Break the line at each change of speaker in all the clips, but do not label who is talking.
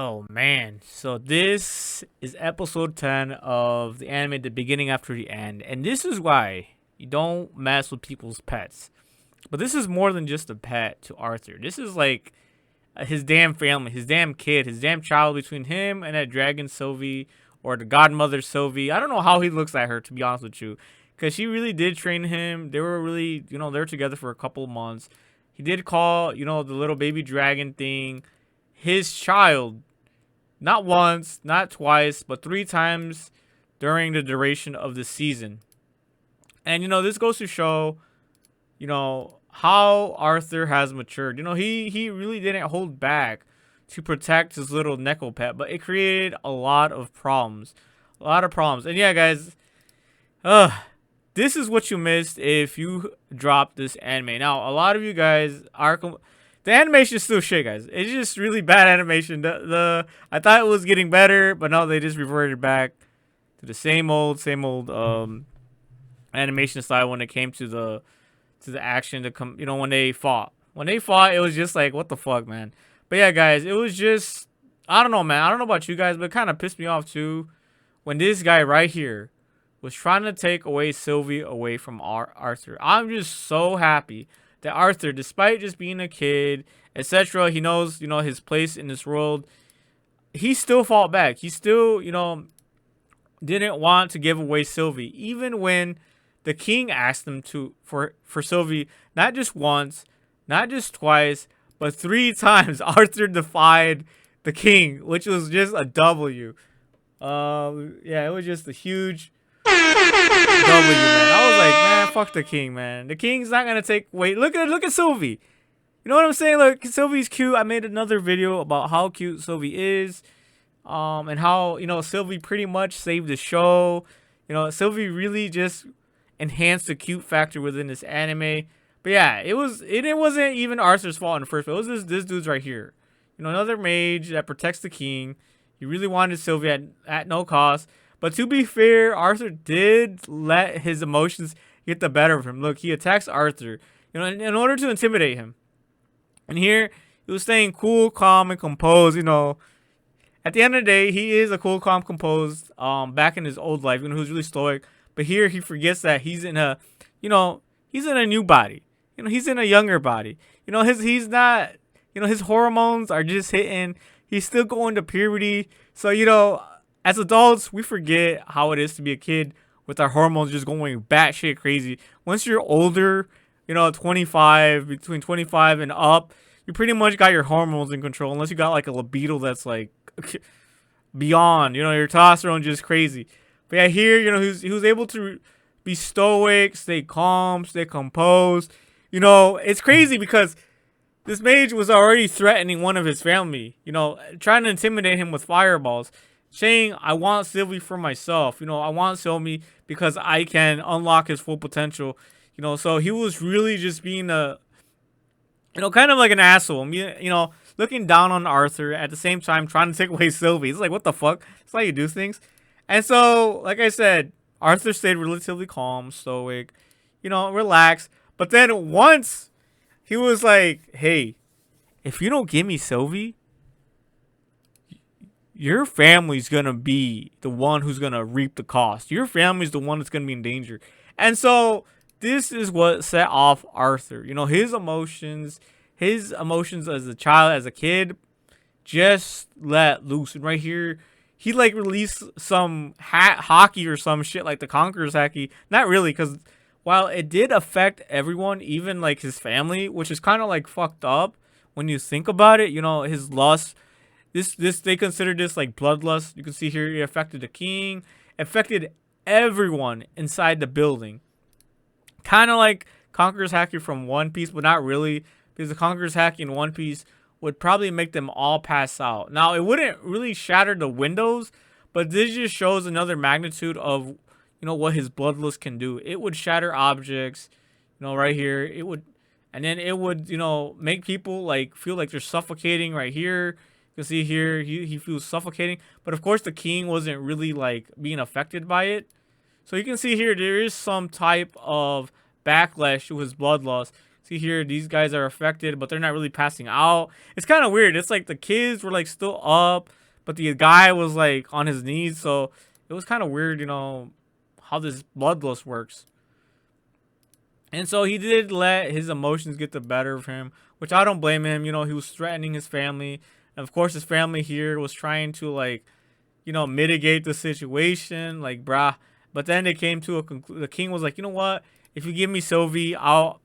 Oh man, so this is episode 10 of the anime The Beginning After the End, and this is why you don't mess with people's pets. But this is more than just a pet to Arthur. This is like his damn family, his damn kid, his damn child between him and that dragon Sylvie, or the godmother Sylvie. I don't know how he looks at her, to be honest with you, because she really did train him. They were really, they were together for a couple of months. He did call, the little baby dragon thing his child, not once, not twice, but three times during the duration of the season. And this goes to show, how Arthur has matured. He really didn't hold back to protect his little Neko pet, but it created a lot of problems. A lot of problems. And yeah, guys, this is what you missed if you dropped this anime. Now, a lot of you guys are the animation is still shit, guys. It's just really bad animation. I thought it was getting better, but no, they just reverted back to the same old animation style when it came to the action to come. When they fought. When they fought, it was just like, what the fuck, man. But yeah, guys, it was just, I don't know, man. I don't know about you guys, but it kind of pissed me off too when this guy right here was trying to take away Sylvie away from Arthur. I'm just so happy that Arthur, despite just being a kid, etc., he knows, his place in this world. He still fought back. He still, didn't want to give away Sylvie, even when the king asked him to for Sylvie, not just once, not just twice, but three times. Arthur defied the king, which was just a W. Yeah, it was just a huge W, man. I was like, man, fuck the king, man. The king's not gonna take. Wait, look at Sylvie. You know what I'm saying? Look, Sylvie's cute. I made another video about how cute Sylvie is, and how Sylvie pretty much saved the show. Sylvie really just enhanced the cute factor within this anime. But yeah, it wasn't even Arthur's fault in the first place. It was this dude's right here. Another mage that protects the king. He really wanted Sylvie at no cost. But to be fair, Arthur did let his emotions get the better of him. Look, he attacks Arthur, in order to intimidate him. And here, he was staying cool, calm, and composed. At the end of the day, he is a cool, calm, composed. Back in his old life, he was really stoic. But here, he forgets that he's in a, he's in a new body. He's in a younger body. He's not, his hormones are just hitting. He's still going to puberty. So, as adults, we forget how it is to be a kid with our hormones just going batshit crazy. Once you're older, 25, between 25 and up, you pretty much got your hormones in control. Unless you got like a libido that's like beyond, your testosterone just crazy. But yeah, here, he was able to be stoic, stay calm, stay composed. It's crazy because this mage was already threatening one of his family, trying to intimidate him with fireballs, saying, I want Sylvie for myself. I want Sylvie because I can unlock his full potential. So he was really just being kind of like an asshole. Looking down on Arthur at the same time trying to take away Sylvie. It's like, what the fuck? That's how you do things. And so, like I said, Arthur stayed relatively calm, stoic, relaxed. But then once he was like, hey, if you don't give me Sylvie, your family's gonna be the one who's gonna reap the cost. Your family's the one that's gonna be in danger. And so this is what set off Arthur. His emotions as a child, as a kid, just let loose. And right here, he like released some hockey or some shit like the Conqueror's hockey. Not really, because while it did affect everyone, even like his family, which is kind of like fucked up when you think about it. His lust. This they consider this like bloodlust. You can see here it affected the king, affected everyone inside the building. Kind of like Conqueror's Haki from One Piece, but not really, because the Conqueror's Haki in One Piece would probably make them all pass out. Now, it wouldn't really shatter the windows, but this just shows another magnitude of, what his bloodlust can do. It would shatter objects, right here. It would, and then it would, make people like feel like they're suffocating right here. You can see here, he feels suffocating. But of course, the king wasn't really like being affected by it. So you can see here, there is some type of backlash to his bloodlust. See here, these guys are affected, but they're not really passing out. It's kind of weird. It's like the kids were like still up, but the guy was like on his knees. So it was kind of weird, you know, how this bloodlust works. And so he did let his emotions get the better of him, which I don't blame him. You know, he was threatening his family. And of course, his family here was trying to like, you know, mitigate the situation. Like, brah. But then they came to a conclusion. The king was like, you know what? If you give me Sylvie, I'll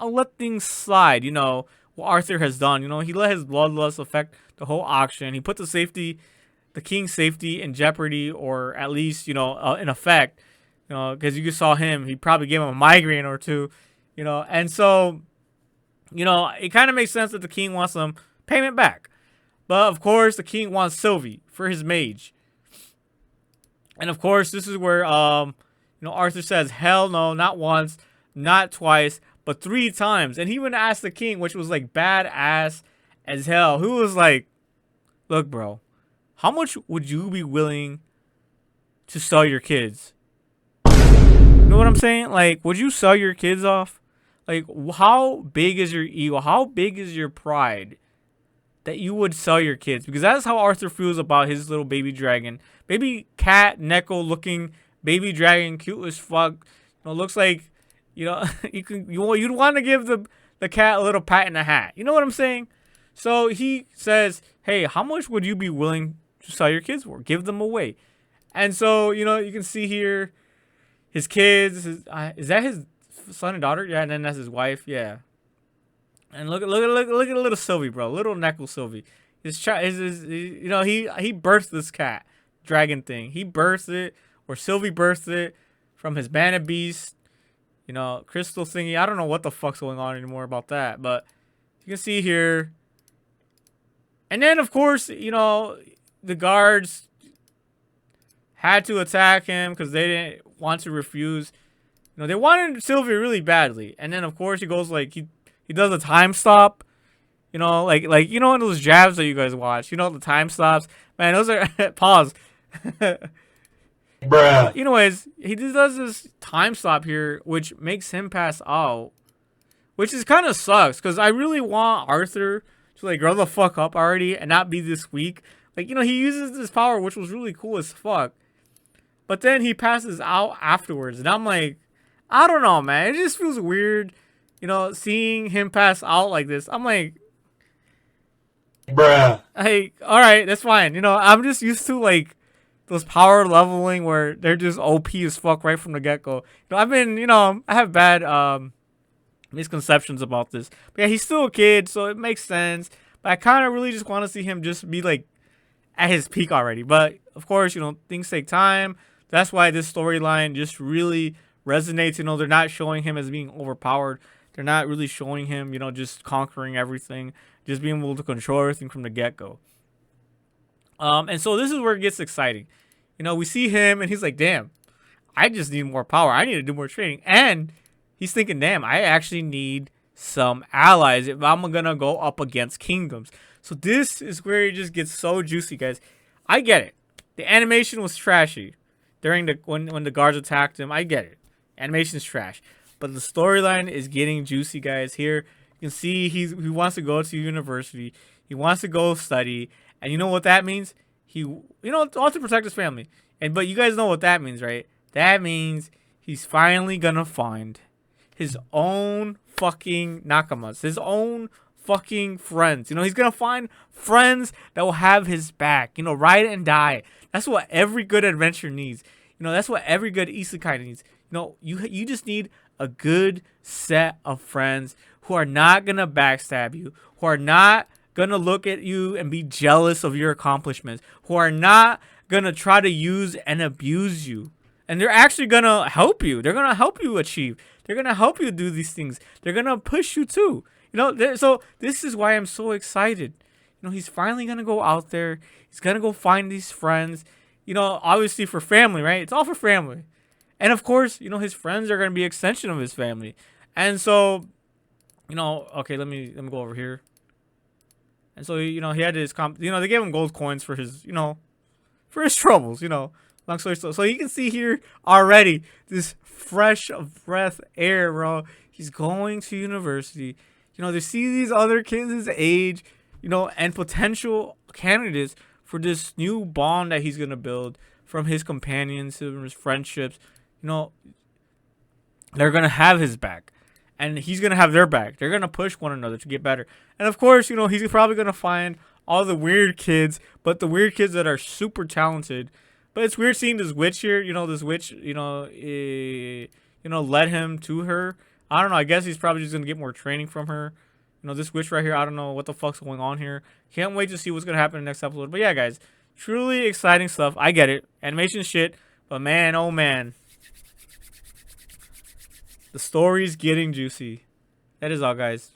let things slide. You know, what Arthur has done. You know, he let his bloodlust affect the whole auction. He put the king's safety in jeopardy, or at least, you know, in effect. You know, because you saw him, he probably gave him a migraine or two, you know. And so, you know, it kind of makes sense that the king wants some payment back. But, of course, the king wants Sylvie for his mage. And, of course, this is where, you know, Arthur says, hell no, not once, not twice, but 3 times. And he even asked the king, which was, like, badass as hell, who was like, look, bro, how much would you be willing to sell your kids? You know what I'm saying? Like, would you sell your kids off? Like, how big is your ego? How big is your pride that you would sell your kids? Because that's how Arthur feels about his little baby dragon. Baby cat, Neko looking baby dragon, cute as fuck. You know, looks like, you know, you'd want to give the cat a little pat in the hat. You know what I'm saying? So he says, hey, how much would you be willing to sell your kids for? Give them away. And so, you know, you can see here, his kids, is that his son and daughter? Yeah, and then that's his wife. Yeah. And look at little Sylvie, bro. Little Neko Sylvie. You know, he birthed this cat dragon thing. He birthed it, or Sylvie birthed it from his mana beast. You know, crystal thingy. I don't know what the fuck's going on anymore about that, but you can see here. And then, of course, you know, the guards had to attack him because they didn't want to refuse. You know, they wanted Sylvie really badly. And then, of course, he goes like, he does a time stop. You know, like you know, in those jabs that you guys watch, you know, the time stops. Man, those are pause.
Bruh.
Anyways, he just does this time stop here, which makes him pass out, which is kind of sucks because I really want Arthur to like grow the fuck up already and not be this weak. Like, you know, he uses this power, which was really cool as fuck. But then he passes out afterwards. And I'm like, I don't know, man. It just feels weird, you know, seeing him pass out like this. I'm like,
bruh.
hey, all right, that's fine. You know, I'm just used to, like, those power leveling where they're just OP as fuck right from the get-go. You know, I've been, you know, I have bad misconceptions about this. But yeah, he's still a kid, so it makes sense. But I kind of really just want to see him just be, like, at his peak already. But, of course, you know, things take time. That's why this storyline just really resonates. You know, they're not showing him as being overpowered. They're not really showing him, you know, just conquering everything. Just being able to control everything from the get-go. And so this is where it gets exciting. You know, we see him, and he's like, damn, I just need more power. I need to do more training. And he's thinking, damn, I actually need some allies if I'm going to go up against kingdoms. So this is where it just gets so juicy, guys. I get it. The animation was trashy during when the guards attacked him. I get it. Animation's trash. But the storyline is getting juicy, guys. Here you can see he wants to go to university. He wants to go study. And you know what that means? He, you know, all to protect his family. But you guys know what that means, right? That means he's finally gonna find his own fucking nakamas, his own fucking friends. You know, he's gonna find friends that will have his back. You know, ride and die. That's what every good adventure needs. You know, that's what every good isekai needs. You know, you just need a good set of friends who are not gonna backstab you, who are not gonna look at you and be jealous of your accomplishments, who are not gonna try to use and abuse you. And they're actually gonna help you. They're gonna help you achieve. They're gonna help you do these things. They're gonna push you too. You know, so this is why I'm so excited. You know, he's finally gonna go out there. He's gonna go find these friends. You know, obviously for family, right? It's all for family. And of course, you know, his friends are gonna be an extension of his family. And so, you know, okay, let me go over here. And so, you know, he had his they gave him gold coins for his, you know, for his troubles, you know. Long story short, so you can see here already this fresh breath air, bro. He's going to university. You know, to see these other kids his age, you know, and potential candidates for this new bond that he's gonna build from his companions, from his friendships. You know, they're gonna have his back, and he's gonna have their back. They're gonna push one another to get better. And of course, you know, he's probably gonna find all the weird kids, but the weird kids that are super talented. But it's weird seeing this witch here. You know, this witch, led him to her. I don't know. I guess he's probably just gonna get more training from her. You know, this witch right here. I don't know what the fuck's going on here. Can't wait to see what's gonna happen in the next episode. But yeah, guys, truly exciting stuff. I get it. Animation shit, but man, oh man, the story's getting juicy. That is all, guys.